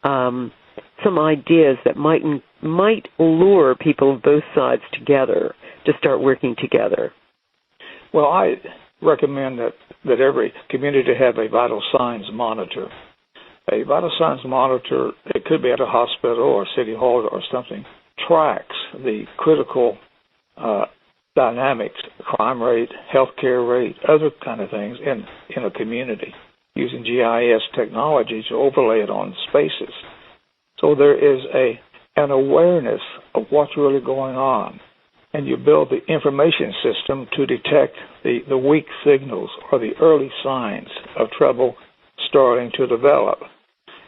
A: ideas that might lure people of both sides together to start working together?
B: Well, I recommend that every community have a vital signs monitor. A vital signs monitor, it could be at a hospital or city hall or something, tracks the critical dynamics, crime rate, healthcare rate, other kind of things in a community using GIS technology to overlay it on spaces. So there is an awareness of what's really going on. And you build the information system to detect the weak signals or the early signs of trouble starting to develop.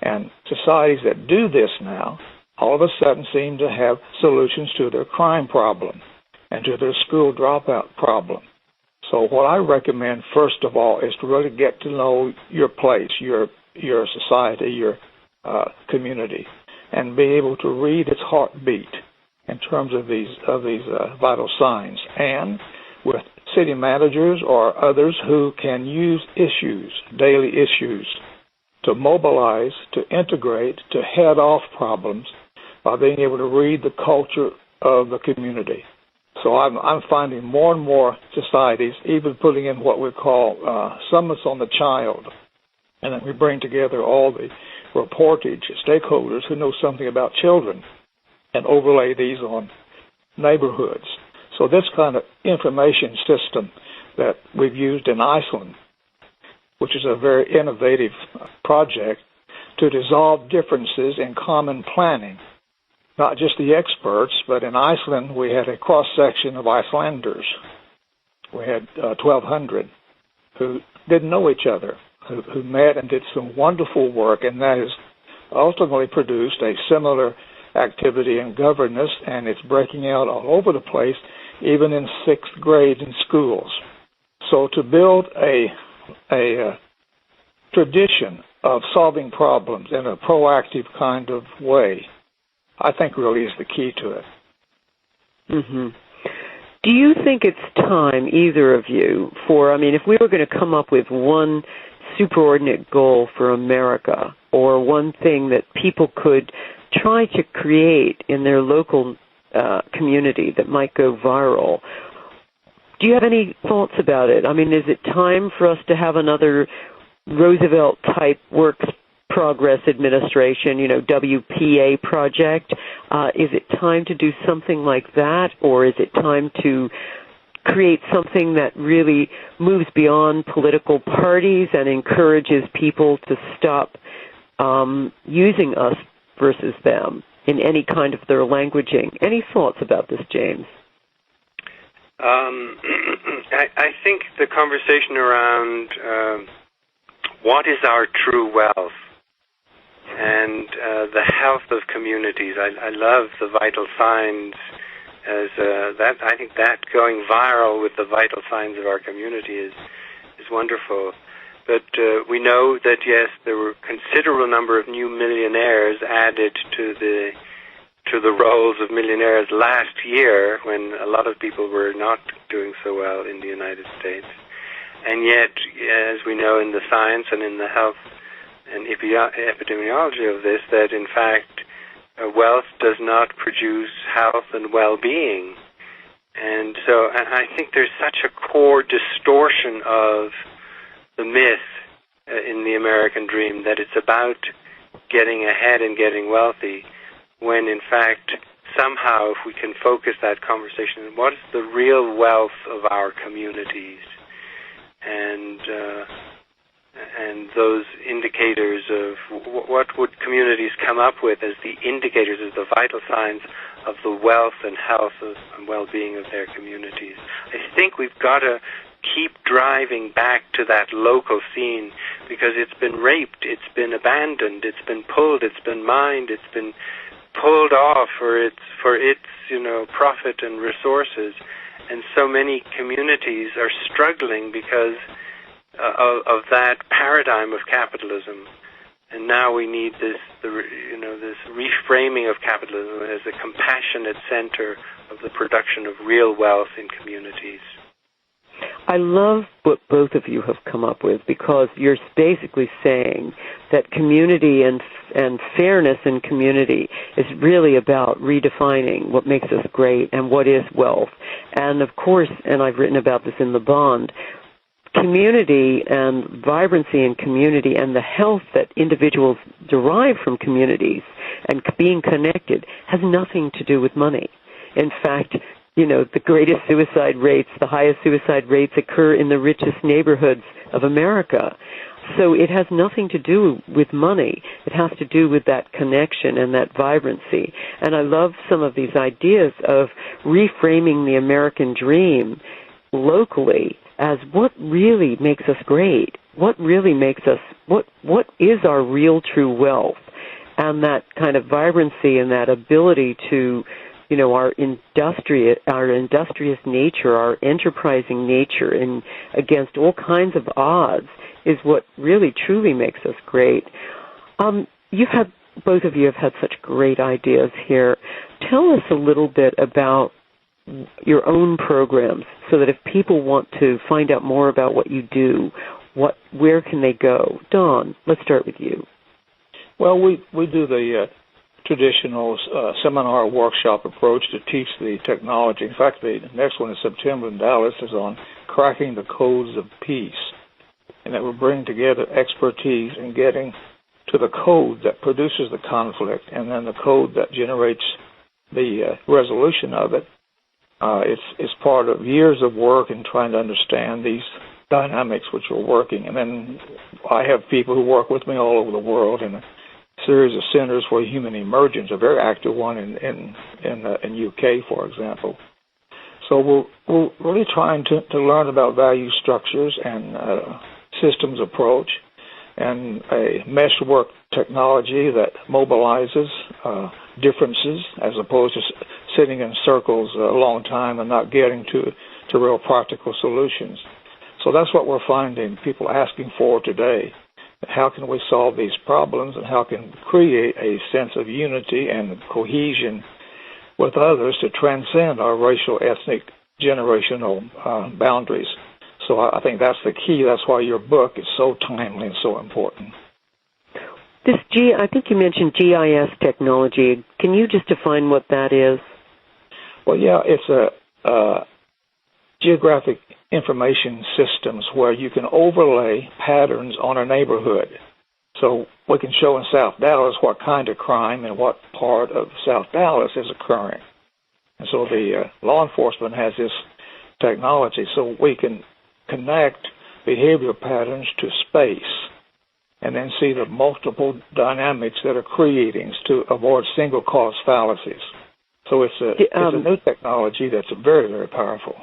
B: And societies that do this now all of a sudden seem to have solutions to their crime problem and to their school dropout problem. So what I recommend, first of all, is to really get to know your place, your society, your community, and be able to read its heartbeat in terms of these vital signs, and with city managers or others who can use daily issues, to mobilize, to integrate, to head off problems by being able to read the culture of the community. So I'm finding more and more societies even putting in what we call summits on the child, and then we bring together all the reportage stakeholders who know something about children and overlay these on neighborhoods. So this kind of information system that we've used in Iceland, which is a very innovative project to dissolve differences in common planning. Not just the experts, but in Iceland we had a cross-section of Icelanders. We had 1,200 who didn't know each other, who met and did some wonderful work, and that has ultimately produced a similar activity in governance, and it's breaking out all over the place, even in 6th grade in schools. So to build a tradition of solving problems in a proactive kind of way, I think really is the key to it.
A: Mm-hmm. Do you think it's time, either of you, if we were going to come up with one superordinate goal for America, or one thing that people could try to create in their local community that might go viral, do you have any thoughts about it? Is it time for us to have another Roosevelt-type works progress administration, WPA project? Is it time to do something like that, or is it time to create something that really moves beyond political parties and encourages people to stop using us versus them in any kind of their languaging? Any thoughts about this, James?
C: I think the conversation around what is our true wealth and the health of communities. I love the vital signs as that. I think that going viral with the vital signs of our community is wonderful. But we know that, yes, there were a considerable number of new millionaires added to the rolls of millionaires last year, when a lot of people were not doing so well in the United States. And yet, as we know in the science and in the health and epidemiology of this, that in fact wealth does not produce health and well-being. And so I think there's such a core distortion of the myth in the American dream that it's about getting ahead and getting wealthy, when in fact somehow if we can focus that conversation on what is the real wealth of our communities, and those indicators of what would communities come up with as the indicators, as the vital signs of the wealth and health and well-being of their communities. I think we've got to keep driving back to that local scene, because it's been raped, it's been abandoned, it's been pulled, it's been mined, it's been pulled off for its profit and resources, and so many communities are struggling because of that paradigm of capitalism. And now we need this reframing of capitalism as a compassionate center of the production of real wealth in communities.
A: I love what both of you have come up with, because you're basically saying that community and fairness in community is really about redefining what makes us great and what is wealth. And of course, and I've written about this in the Bond, community and vibrancy in community and the health that individuals derive from communities and being connected has nothing to do with money. In fact, the greatest suicide rates, the highest suicide rates occur in the richest neighborhoods of America. So it has nothing to do with money. It has to do with that connection and that vibrancy. And I love some of these ideas of reframing the American dream locally as what really makes us great, what really makes us, what is our real true wealth, and that kind of vibrancy and that ability to, our industrious nature, our enterprising nature, and against all kinds of odds, is what really truly makes us great. Both of you have had such great ideas here. Tell us a little bit about your own programs, so that if people want to find out more about what you do, where can they go? Dawn, let's start with you.
B: Well, we do the traditional seminar workshop approach to teach the technology. In fact, the next one in September in Dallas is on cracking the codes of peace, and that will bring together expertise in getting to the code that produces the conflict, and then the code that generates the resolution of it. It's part of years of work in trying to understand these dynamics which are working. And then I have people who work with me all over the world in a series of centers for human emergence, a very active one in UK, for example. So we're really trying to learn about value structures and systems approach, and a meshwork technology that mobilizes differences as opposed to sitting in circles a long time and not getting to real practical solutions. So that's what we're finding people asking for today. How can we solve these problems, and how can we create a sense of unity and cohesion with others to transcend our racial, ethnic, generational boundaries? So I think that's the key. That's why your book is so timely and so important.
A: I think you mentioned GIS technology. Can you just define what that is?
B: Well, yeah, it's a geographic information systems where you can overlay patterns on a neighborhood. So we can show in South Dallas what kind of crime and what part of South Dallas is occurring. And so the law enforcement has this technology so we can connect behavior patterns to space and then see the multiple dynamics that are creating to avoid single cause fallacies. So it's a new technology that's very, very powerful.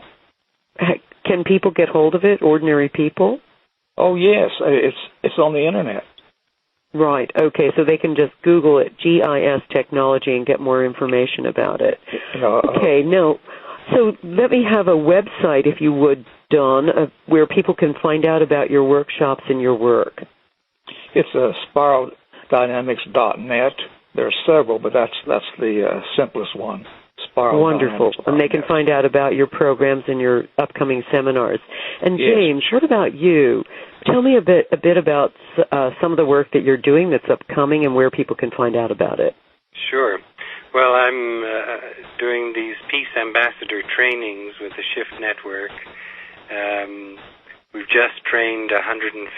A: Can people get hold of it, ordinary people?
B: Oh, yes. It's on the Internet.
A: Right. Okay, so they can just Google it, GIS technology, and get more information about it. Okay, now, so let me have a website, if you would, Dawn, where people can find out about your workshops and your work.
B: It's spiraldynamics.net. There are several, but that's the simplest one.
A: Wonderful. And they can find out about your programs and your upcoming seminars. And James, what about you? Tell me a bit about some of the work that you're doing that's upcoming and where people can find out about it.
C: Sure. Well, I'm doing these Peace Ambassador trainings with the Shift Network. We've just trained 155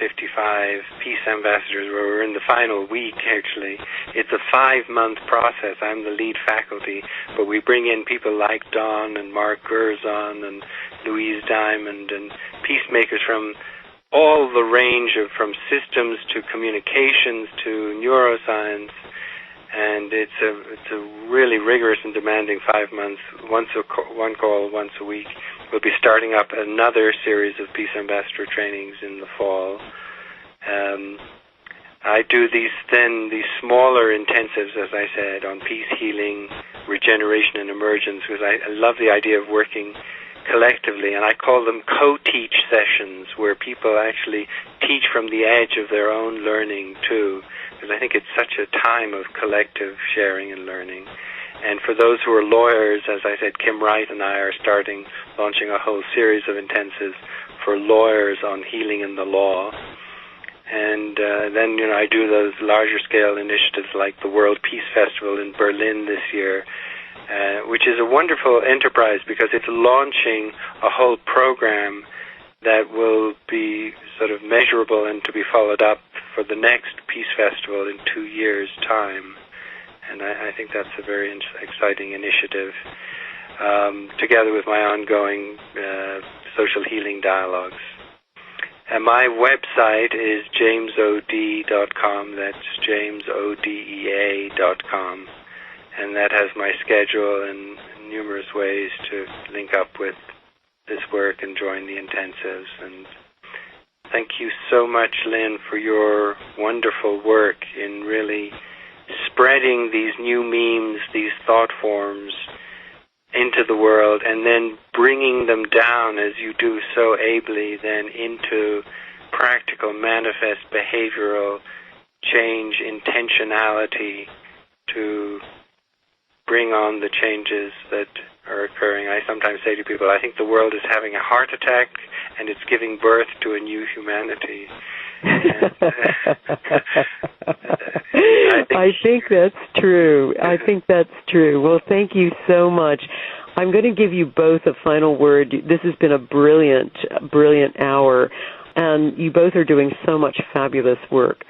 C: Peace Ambassadors, where we're in the final week, actually. It's a 5-month process. I'm the lead faculty, but we bring in people like Dawn and Mark Gerzon and Louise Diamond and peacemakers from all the range of, from systems to communications to neuroscience. And it's a really rigorous and demanding 5 months, one call once a week. We'll be starting up another series of Peace Ambassador trainings in the fall. I do these smaller intensives, as I said, on peace, healing, regeneration, and emergence, because I love the idea of working collectively, and I call them co-teach sessions, where people actually teach from the edge of their own learning, too. because I think it's such a time of collective sharing and learning. And for those who are lawyers, as I said, Kim Wright and I are launching a whole series of intensives for lawyers on healing in the law. And then, I do those larger scale initiatives like the World Peace Festival in Berlin this year, which is a wonderful enterprise because it's launching a whole program that will be sort of measurable and to be followed up for the next Peace Festival in 2 years' time. And I think that's a very exciting initiative, together with my ongoing social healing dialogues. And my website is jamesod.com. That's jamesodea.com. And that has my schedule and numerous ways to link up with this work and join the intensives. And thank you so much, Lynne, for your wonderful work in really spreading these new memes, these thought forms into the world, and then bringing them down, as you do so ably, then into practical, manifest behavioral change, intentionality to bring on the changes that are occurring. I sometimes say to people, I think the world is having a heart attack and it's giving birth to a new humanity.
A: I think that's true. I think that's true. Well, thank you so much. I'm going to give you both a final word. This has been a brilliant, brilliant hour, and you both are doing so much fabulous work.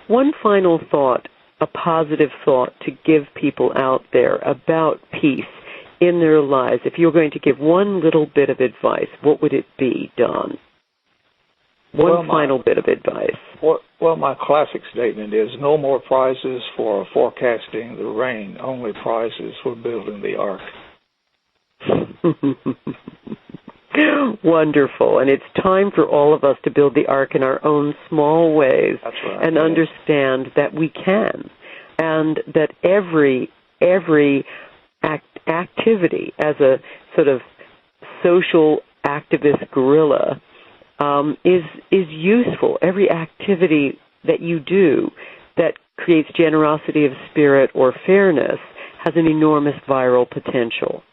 A: One final thought, a positive thought to give people out there about peace in their lives. If you're going to give one little bit of advice, what would it be, Don? One final bit of advice.
B: Well, my classic statement is no more prizes for forecasting the rain, only prizes for building the ark.
A: Wonderful. And it's time for all of us to build the ark in our own small ways.
B: That's right.
A: And understand that we can, and that every activity as a sort of social activist guerrilla is useful. Every activity that you do that creates generosity of spirit or fairness has an enormous viral potential.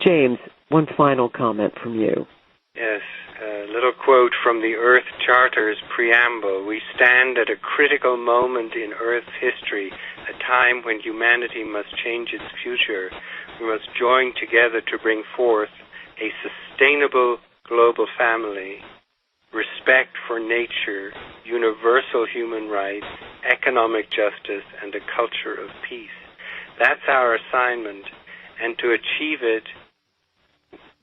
A: James, one final comment from you.
C: Yes, a little quote from the Earth Charter's preamble. We stand at a critical moment in Earth's history, a time when humanity must change its future. We must join together to bring forth a sustainable global family, respect for nature, universal human rights, economic justice, and a culture of peace. That's our assignment, and to achieve it,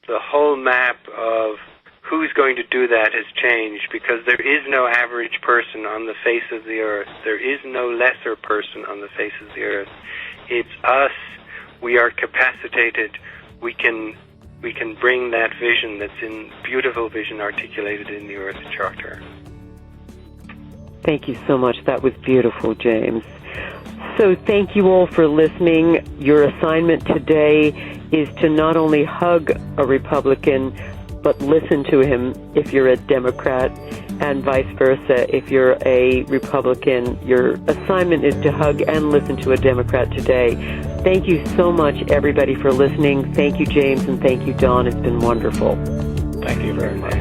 C: the whole map of who's going to do that has changed, because there is no average person on the face of the earth. There is no lesser person on the face of the earth. It's us. We are capacitated. We can bring that vision that's in beautiful vision articulated in the Earth Charter.
A: Thank you so much. That was beautiful, James. So thank you all for listening. Your assignment today is to not only hug a Republican, but listen to him if you're a Democrat, and vice versa. If you're a Republican, your assignment is to hug and listen to a Democrat today. Thank you so much, everybody, for listening. Thank you, James, and thank you, Dawn. It's been wonderful.
B: Thank you very much.